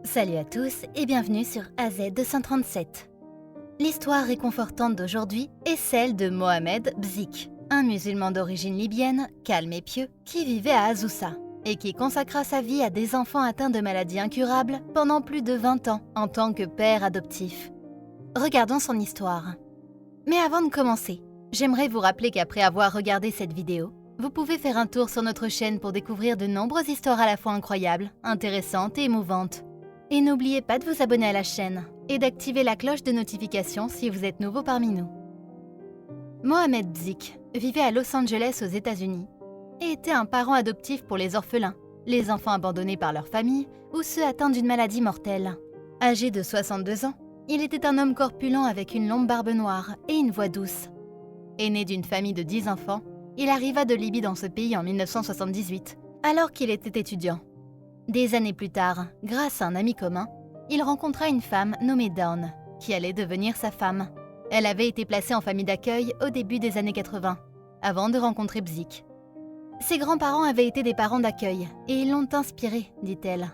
Salut à tous et bienvenue sur AZ237. L'histoire réconfortante d'aujourd'hui est celle de Mohamed Bzik, un musulman d'origine libyenne, calme et pieux, qui vivait à Azoussa et qui consacra sa vie à des enfants atteints de maladies incurables pendant plus de 20 ans en tant que père adoptif. Regardons son histoire. Mais avant de commencer, j'aimerais vous rappeler qu'après avoir regardé cette vidéo, vous pouvez faire un tour sur notre chaîne pour découvrir de nombreuses histoires à la fois incroyables, intéressantes et émouvantes. Et n'oubliez pas de vous abonner à la chaîne et d'activer la cloche de notification si vous êtes nouveau parmi nous. Mohamed Bzik vivait à Los Angeles aux États-Unis et était un parent adoptif pour les orphelins, les enfants abandonnés par leur famille ou ceux atteints d'une maladie mortelle. Âgé de 62 ans, il était un homme corpulent avec une longue barbe noire et une voix douce. Aîné d'une famille de 10 enfants, il arriva de Libye dans ce pays en 1978, alors qu'il était étudiant. Des années plus tard, grâce à un ami commun, il rencontra une femme nommée Dawn, qui allait devenir sa femme. Elle avait été placée en famille d'accueil au début des années 80, avant de rencontrer Bzik. Ses grands-parents avaient été des parents d'accueil, et ils l'ont inspiré, dit-elle.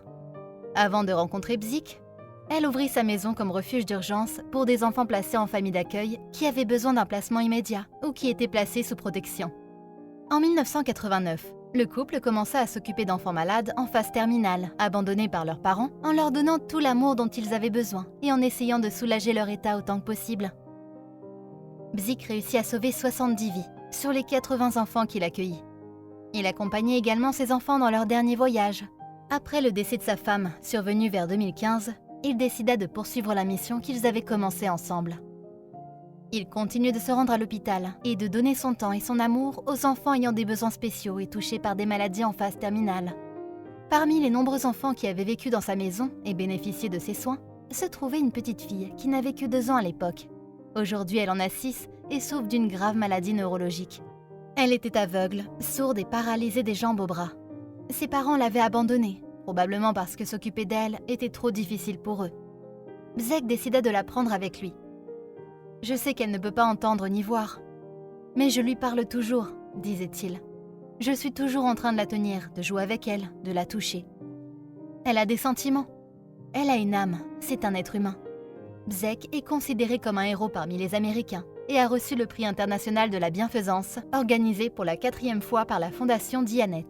Avant de rencontrer Bzik, elle ouvrit sa maison comme refuge d'urgence pour des enfants placés en famille d'accueil qui avaient besoin d'un placement immédiat ou qui étaient placés sous protection. En 1989, le couple commença à s'occuper d'enfants malades en phase terminale, abandonnés par leurs parents, en leur donnant tout l'amour dont ils avaient besoin et en essayant de soulager leur état autant que possible. Bzik réussit à sauver 70 vies sur les 80 enfants qu'il accueillit. Il accompagnait également ses enfants dans leur dernier voyage. Après le décès de sa femme, survenu vers 2015, il décida de poursuivre la mission qu'ils avaient commencée ensemble. Il continue de se rendre à l'hôpital et de donner son temps et son amour aux enfants ayant des besoins spéciaux et touchés par des maladies en phase terminale. Parmi les nombreux enfants qui avaient vécu dans sa maison et bénéficié de ses soins, se trouvait une petite fille qui n'avait que 2 ans à l'époque. Aujourd'hui, elle en a 6 et souffre d'une grave maladie neurologique. Elle était aveugle, sourde et paralysée des jambes aux bras. Ses parents l'avaient abandonnée, probablement parce que s'occuper d'elle était trop difficile pour eux. Bzik décida de la prendre avec lui. « Je sais qu'elle ne peut pas entendre ni voir, mais je lui parle toujours, disait-il. Je suis toujours en train de la tenir, de jouer avec elle, de la toucher. Elle a des sentiments. Elle a une âme, c'est un être humain. » Bzik est considéré comme un héros parmi les Américains et a reçu le prix international de la bienfaisance, organisé pour la 4e fois par la fondation Diyanet.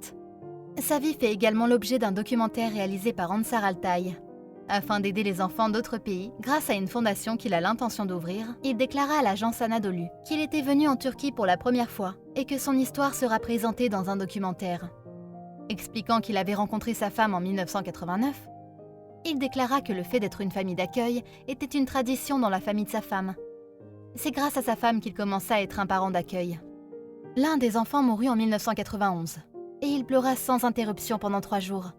Sa vie fait également l'objet d'un documentaire réalisé par Ansar Altaï. Afin d'aider les enfants d'autres pays, grâce à une fondation qu'il a l'intention d'ouvrir, il déclara à l'agence Anadolu qu'il était venu en Turquie pour la première fois et que son histoire sera présentée dans un documentaire. Expliquant qu'il avait rencontré sa femme en 1989, il déclara que le fait d'être une famille d'accueil était une tradition dans la famille de sa femme. C'est grâce à sa femme qu'il commença à être un parent d'accueil. L'un des enfants mourut en 1991 et il pleura sans interruption pendant 3 jours.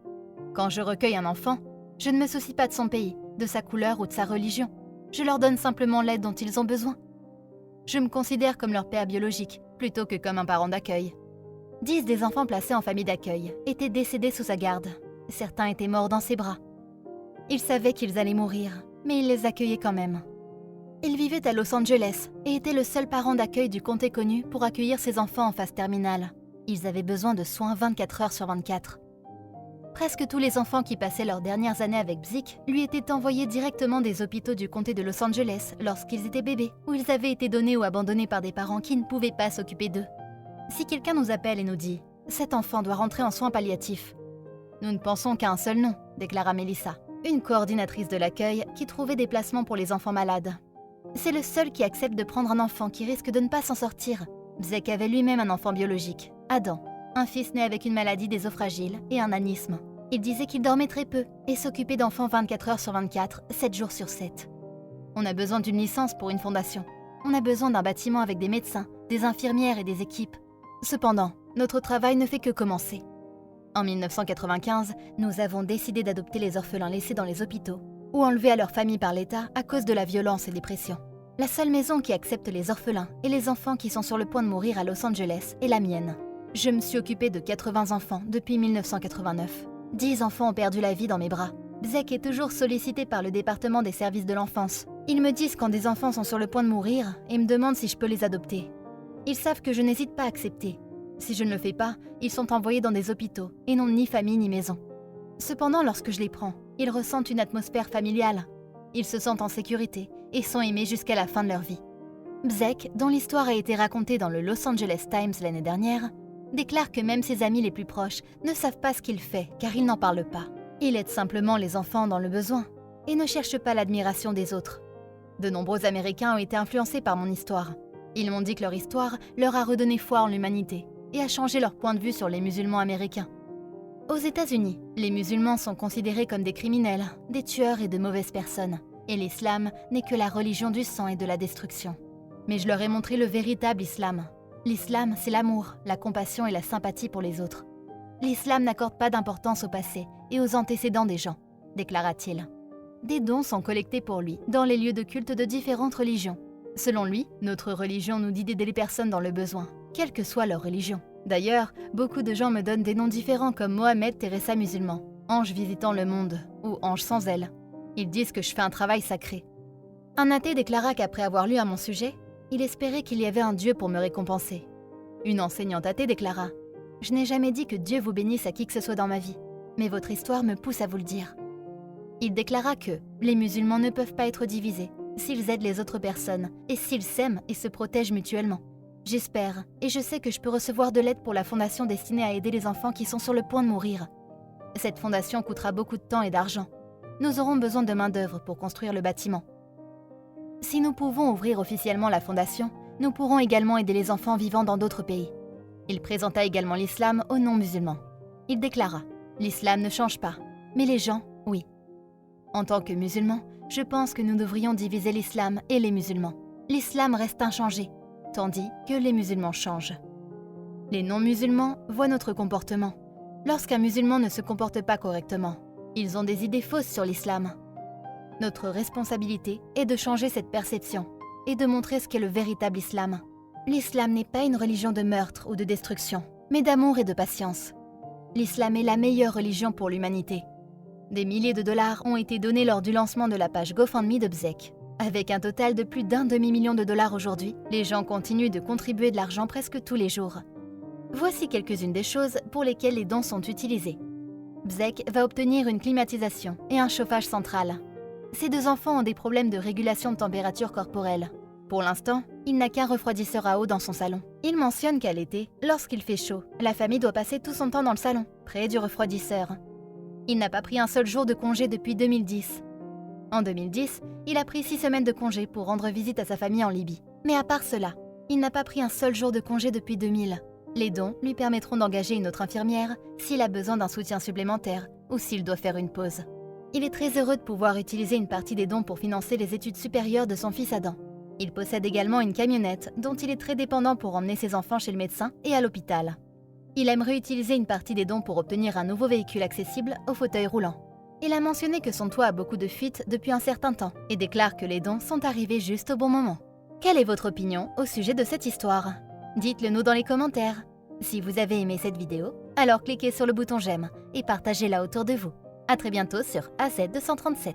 Quand je recueille un enfant, je ne me soucie pas de son pays, de sa couleur ou de sa religion. Je leur donne simplement l'aide dont ils ont besoin. Je me considère comme leur père biologique, plutôt que comme un parent d'accueil. 10 des enfants placés en famille d'accueil étaient décédés sous sa garde. Certains étaient morts dans ses bras. Il savait qu'ils allaient mourir, mais il les accueillait quand même. Il vivait à Los Angeles et était le seul parent d'accueil du comté connu pour accueillir ses enfants en phase terminale. Ils avaient besoin de soins 24 heures sur 24. Presque tous les enfants qui passaient leurs dernières années avec Bzik lui étaient envoyés directement des hôpitaux du comté de Los Angeles lorsqu'ils étaient bébés, où ils avaient été donnés ou abandonnés par des parents qui ne pouvaient pas s'occuper d'eux. Si quelqu'un nous appelle et nous dit « Cet enfant doit rentrer en soins palliatifs », nous ne pensons qu'à un seul nom, déclara Melissa, une coordinatrice de l'accueil qui trouvait des placements pour les enfants malades. C'est le seul qui accepte de prendre un enfant qui risque de ne pas s'en sortir. Bzik avait lui-même un enfant biologique, Adam, un fils né avec une maladie des os fragiles et un anisme. Il disait qu'il dormait très peu et s'occupait d'enfants 24 heures sur 24, 7 jours sur 7. On a besoin d'une licence pour une fondation. On a besoin d'un bâtiment avec des médecins, des infirmières et des équipes. Cependant, notre travail ne fait que commencer. En 1995, nous avons décidé d'adopter les orphelins laissés dans les hôpitaux ou enlevés à leur famille par l'État à cause de la violence et des pressions. La seule maison qui accepte les orphelins et les enfants qui sont sur le point de mourir à Los Angeles est la mienne. Je me suis occupée de 80 enfants depuis 1989. 10 enfants ont perdu la vie dans mes bras. Bzik est toujours sollicité par le département des services de l'enfance. Ils me disent quand des enfants sont sur le point de mourir et me demandent si je peux les adopter. Ils savent que je n'hésite pas à accepter. Si je ne le fais pas, ils sont envoyés dans des hôpitaux et n'ont ni famille ni maison. Cependant, lorsque je les prends, Ils ressentent une atmosphère familiale. Ils se sentent en sécurité et sont aimés jusqu'à la fin de leur vie. Bzek, dont l'histoire a été racontée dans le Los Angeles Times l'année dernière, déclare que même ses amis les plus proches ne savent pas ce qu'il fait car il n'en parle pas. Il aide simplement les enfants dans le besoin et ne cherche pas l'admiration des autres. De nombreux Américains ont été influencés par mon histoire. Ils m'ont dit que leur histoire leur a redonné foi en l'humanité et a changé leur point de vue sur les musulmans américains. Aux États-Unis, les musulmans sont considérés comme des criminels, des tueurs et de mauvaises personnes, et l'islam n'est que la religion du sang et de la destruction. Mais je leur ai montré le véritable islam. L'islam, c'est l'amour, la compassion et la sympathie pour les autres. L'islam n'accorde pas d'importance au passé et aux antécédents des gens, déclara-t-il. Des dons sont collectés pour lui dans les lieux de culte de différentes religions. Selon lui, notre religion nous dit d'aider les personnes dans le besoin, quelle que soit leur religion. D'ailleurs, beaucoup de gens me donnent des noms différents comme Mohamed Teresa musulman, ange visitant le monde ou ange sans aile. Ils disent que je fais un travail sacré. Un athée déclara qu'après avoir lu à mon sujet, il espérait qu'il y avait un Dieu pour me récompenser. Une enseignante athée déclara « Je n'ai jamais dit que Dieu vous bénisse à qui que ce soit dans ma vie, mais votre histoire me pousse à vous le dire. » Il déclara que les musulmans ne peuvent pas être divisés s'ils aident les autres personnes et s'ils s'aiment et se protègent mutuellement. J'espère et je sais que je peux recevoir de l'aide pour la fondation destinée à aider les enfants qui sont sur le point de mourir. Cette fondation coûtera beaucoup de temps et d'argent. Nous aurons besoin de main-d'œuvre pour construire le bâtiment. Si nous pouvons ouvrir officiellement la fondation, nous pourrons également aider les enfants vivant dans d'autres pays. Il présenta également l'islam aux non-musulmans. Il déclara « L'islam ne change pas, mais les gens, oui. En tant que musulmans, je pense que nous devrions diviser l'islam et les musulmans. L'islam reste inchangé, tandis que les musulmans changent. Les non-musulmans voient notre comportement. Lorsqu'un musulman ne se comporte pas correctement, ils ont des idées fausses sur l'islam. Notre responsabilité est de changer cette perception et de montrer ce qu'est le véritable islam. L'islam n'est pas une religion de meurtre ou de destruction, mais d'amour et de patience. L'islam est la meilleure religion pour l'humanité. Des milliers de dollars ont été donnés lors du lancement de la page GoFundMe de Bzek. Avec un total de plus d'1 demi-million de dollars aujourd'hui, les gens continuent de contribuer de l'argent presque tous les jours. Voici quelques-unes des choses pour lesquelles les dons sont utilisés. Bzek va obtenir une climatisation et un chauffage central. Ses 2 enfants ont des problèmes de régulation de température corporelle. Pour l'instant, il n'a qu'un refroidisseur à eau dans son salon. Il mentionne qu'à l'été, lorsqu'il fait chaud, la famille doit passer tout son temps dans le salon, près du refroidisseur. Il n'a pas pris un seul jour de congé depuis 2010. En 2010, il a pris 6 semaines de congé pour rendre visite à sa famille en Libye. Mais à part cela, il n'a pas pris un seul jour de congé depuis 2000. Les dons lui permettront d'engager une autre infirmière s'il a besoin d'un soutien supplémentaire ou s'il doit faire une pause. Il est très heureux de pouvoir utiliser une partie des dons pour financer les études supérieures de son fils Adam. Il possède également une camionnette dont il est très dépendant pour emmener ses enfants chez le médecin et à l'hôpital. Il aimerait utiliser une partie des dons pour obtenir un nouveau véhicule accessible au fauteuil roulant. Il a mentionné que son toit a beaucoup de fuites depuis un certain temps et déclare que les dons sont arrivés juste au bon moment. Quelle est votre opinion au sujet de cette histoire? Dites-le nous dans les commentaires. Si vous avez aimé cette vidéo, alors cliquez sur le bouton j'aime et partagez-la autour de vous. À très bientôt sur AZ237.